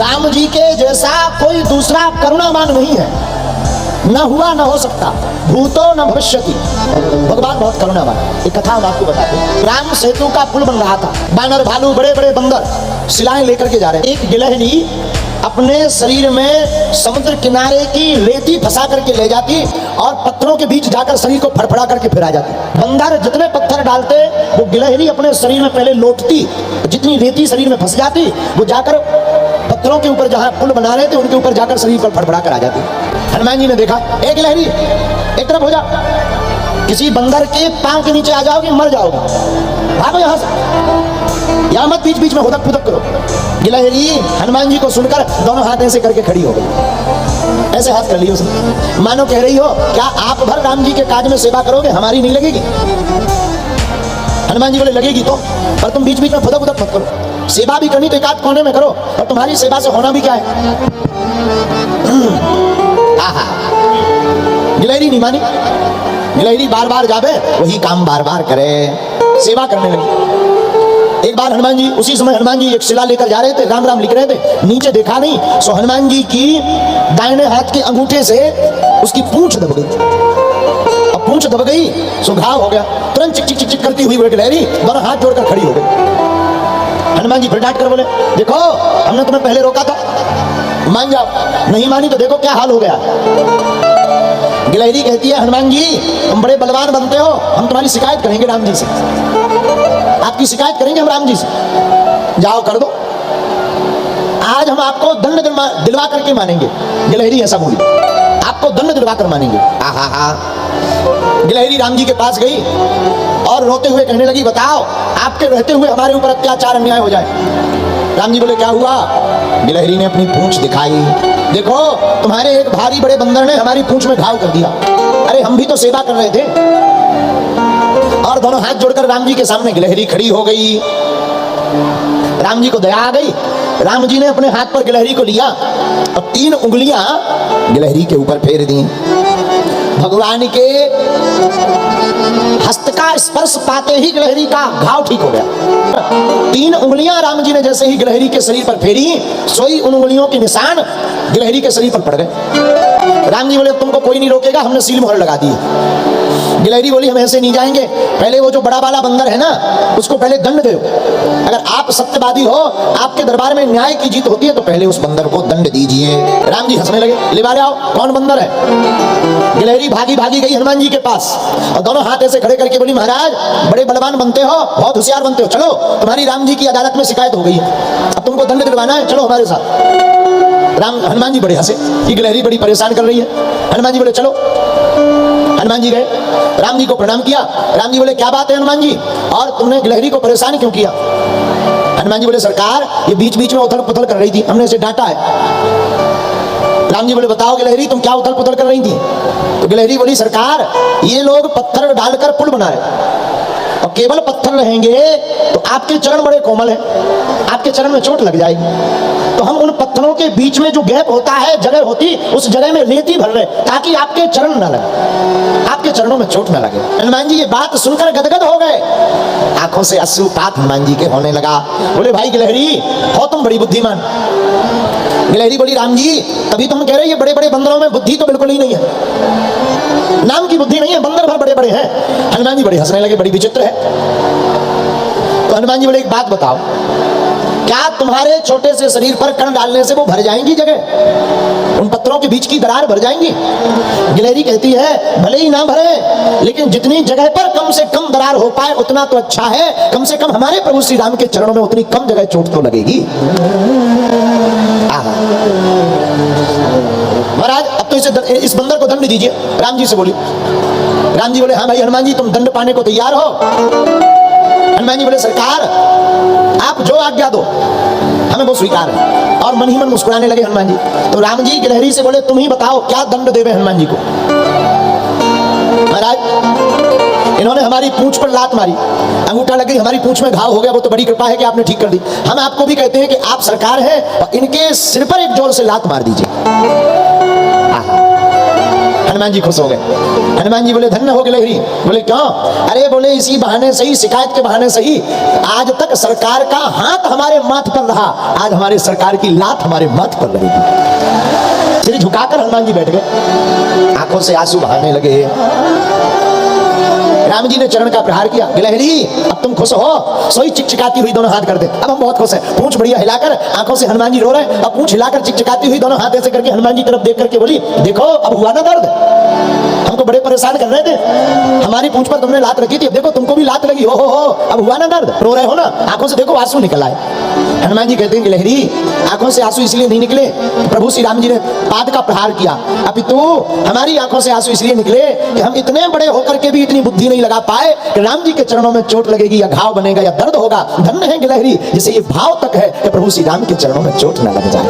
राम जी के जैसा कोई दूसरा करुणावान नहीं है, न हुआ न हो सकता, भूतो न भविष्यति। भगवान बहुत करुणावान। एक कथा हम आपको बताते हैं। राम सेतु का पुल बन रहा था, बानर भालू बड़े बड़े बंदर शिलाएं लेकर के जा रहे हैं। एक गिलहरी अपने शरीर में समुद्र किनारे की रेती फंसा करके ले जाती और पत्थरों के बीच जाकर शरीर को फड़फड़ा करके फिर आ जाती। बंदर जितने पत्थर डालते वो गिलहरी अपने शरीर में पहले लौटती, जितनी रेती शरीर में फंस जाती वो जाकर पत्थरों के ऊपर जहां पुल बना रहे थे उनके ऊपर जाकर शरीर पर फड़फड़ा कर आ जाती। हनुमान जी ने देखा, एक गिलहरी एक तरफ हो जा, किसी बंदर के पांव के नीचे आ जाओगे मर जाओगे, भागो यहां से, या मत बीच बीच में हुदक फुदक करो। गिलहरी हनुमान जी को सुनकर दोनों हाथ ऐसे करके खड़ी हो गई, ऐसे हाथ कर लिए उसने, मानो कह रही हो क्या आप भर राम जी के काज में सेवा करोगे, हमारी नहीं लगेगी। हनुमान जी बोले लगेगी तो, पर तुम बीच बीच में फुदक फुदक मत करो, सेवा भी करनी तो एक आध कोने में करो, और तुम्हारी सेवा से होना भी क्या है। गिलहरी नहीं मानी, गिलहरी बार बार जावे वही काम बार बार करे, सेवा करने लगी। एक बार हनुमान जी, उसी समय हनुमान जी एक शिला लेकर जा रहे थे, राम राम लिख रहे थे, नीचे देखा नहीं, सो हनुमान जी की दाहिने हाथ के अंगूठे से उसकी पूंछ दब गई, अब पूंछ दब गई सो घाव हो गया। तुरंत चिक चिक चिक चिक करती हुई वो गिलहरी दोनों हाथ जोड़कर खड़ी हो गई। हनुमान जी फिर डांट कर बोले, देखो हमने तुम्हें पहले रोका था, मान जाओ, नहीं मानी तो देखो क्या हाल हो गया। गिलहरी कहती है, हनुमान जी तुम बड़े बलवान बनते हो, हम तुम्हारी शिकायत करेंगे राम जी से, आपकी शिकायत करेंगे हम राम जी से, जाओ कर दो, आज हम आपको दंड दिलवा करके मानेंगे। गिलहरी ऐसा बोली, आपको दंड दिलवा कर मानेंगे। गिलहरी राम जी के पास गई और रोते हुए कहने लगी, बताओ आपके रहते हुए हमारे ऊपर अत्याचार अन्याय हो जाए। राम जी बोले क्या हुआ। गिलहरी ने अपनी पूंछ दिखाई, देखो तुम्हारे एक भारी बड़े बंदर ने हमारी पूंछ में घाव कर दिया, अरे हम भी तो सेवा कर रहे थे। और दोनों हाथ जोड़कर राम जी के सामने गिलहरी खड़ी हो गई। राम जी को दया आ गई, राम जी ने अपने हाथ पर गिलहरी को लिया और 3 उंगलियां गिलहरी के ऊपर फेर दी। भगवान के हस्त का स्पर्श पाते ही गिलहरी का घाव ठीक हो गया। 3 उंगलियां राम जी ने जैसे ही गिलहरी के शरीर पर फेरी, सोई उन उंगलियों के निशान गिलहरी के शरीर पर पड़ गए। राम जी बोले तुमको कोई नहीं रोकेगा, हमने सील मोहर लगा दी। गिलहरी बोली हम ऐसे नहीं जाएंगे, पहले वो जो बड़ा वाला बंदर है ना उसको पहले दंड दो, अगर आप सत्यवादी हो, आपके दरबार में न्याय की जीत होती है तो पहले उस बंदर को दंड दीजिए। राम जी हंसने लगे, ले आओ कौन बंदर है। गिलहरी भागी भागी गई हनुमान जी के पास और दोनों हाथ ऐसे खड़े करके बोली, महाराज बड़े बलवान बनते हो, बहुत होशियार बनते हो, चलो तुम्हारी राम जी की अदालत में शिकायत हो गई है, अब तुमको दंड दिलवाना है, चलो हमारे साथ। हनुमान जी बड़े हंसे कि गिलहरी बड़ी परेशान कर रही है। हनुमान जी बोले चलो। हनुमान जी गए, राम जी को प्रणाम किया। राम जी बोले क्या बात है हनुमान जी, और तुमने गिलहरी को परेशान क्यों किया। हनुमान जी बोले सरकार ये बीच बीच में उथल पुथल कर रही थी, हमने इसे डांटा है। राम जी बोले बताओ गिलहरी तुम क्या उथल पुथल कर रही थी। तो गिलहरी बोली सरकार ये लोग पत्थर डालकर पुल बना रहे, और केवल पत्थर रहेंगे तो आपके चरण बड़े कोमल हैं, आपके चरण में चोट लग जाएगी, तो हम उन पत्थरों के बीच में जो गैप होता है, जगह होती, उस जगह में रेती भर रहे ताकि आपके चरण ना लगे, आपके चरणों में चोट ना लगे। हनुमान जी ये बात सुनकर गदगद हो गए, आंखों से अश्रुपात हनुमान जी के होने लगा। बोले भाई गिलहरी हो तुम बड़ी बुद्धिमान। गिलहरी बोली राम जी तभी तुम कह रहे ये बड़े बड़े बंदरों में बुद्धि तो बिल्कुल ही नहीं है, नाम की बुद्धि नहीं है, बंदर भर बड़े बड़े हैं। हनुमान जी बड़े हंसने लगे, बड़ी विचित्र है। तो हनुमान जी बोले एक बात बताओ, क्या तुम्हारे छोटे से शरीर पर कण डालने से वो भर जाएंगी जगह, उन पत्थरों के बीच की दरार भर जाएंगी। गिलहरी कहती है भले ही ना भरे, लेकिन जितनी जगह पर कम से कम दरार हो पाए उतना तो अच्छा है, कम से कम हमारे प्रभु श्री राम के चरणों में उतनी कम जगह चोट तो लगेगी। महाराज अब तो इस बंदर को दंड दीजिए, राम जी से बोली। राम जी बोले हाँ भाई हनुमान जी तुम दंड पाने को तैयार हो। हनुमान जी बोले सरकार आप जो आज्ञा दो हमें वो स्वीकार है, और मन ही मन मुस्कुराने लगे हनुमान जी। तो राम जी गिलहरी से बोले तुम ही बताओ क्या दंड देवे हनुमान जी को। महाराज इन्होंने हमारी पूंछ पर लात मारी, अंगूठा लग गई, हमारी पूंछ में घाव हो गया, वो तो बड़ी कृपा है कि आपने ठीक कर दी। हम आपको भी कहते हैं कि आप सरकार है और इनके सिर पर एक जोर से लात मार दीजिए। हनुमान जी खुश हो गए। हनुमान जी बोले धन्य हो गिलहरी। बोले क्यों? अरे बोले इसी बहाने से ही, शिकायत के बहाने से ही आज तक सरकार का हाथ हमारे माथ पर रहा, आज हमारे सरकार की लात हमारे माथ पर रहेगी। सिर झुकाकर हनुमान जी बैठ गए, आंखों से आंसू बहाने लगे। राम जी ने चरण का प्रहार किया। गिलहरी अब तुम खुश हो? सोई चिकचिकाती हुई दोनों हाथ कर दे, अब हम बहुत खुश हैं। पूंछ बढ़िया हिलाकर, आंखों से हनुमान जी रो रहे हैं, अब पूंछ हिलाकर चिकचिकाती हुई दोनों हाथ ऐसे करके हनुमान जी तरफ देख करके बोली, देखो अब हुआ ना दर्द, हमको बड़े परेशान कर रहे थे, हमारी पूंछ पर तुमने लात रखी थी, अब देखो तुमको भी लात लगी, हो अब हुआ ना दर्द, रो रहे हो ना, आंखों से देखो आंसू निकल आए। हनुमान जी कहते हैं गिलहरी आंखों से आंसू इसलिए नहीं निकले, प्रभु श्री राम जी ने पाद का प्रहार किया, अपितु हमारी आंखों से आंसू इसलिए निकले कि हम इतने बड़े होकर के भी इतनी बुद्धि नहीं लगा पाए कि राम जी के चरणों में चोट लगेगी या घाव बनेगा या दर्द होगा। धन्य है गिलहरी जिसे ये भाव तक है कि प्रभु श्री राम के चरणों में चोट न लग जाए।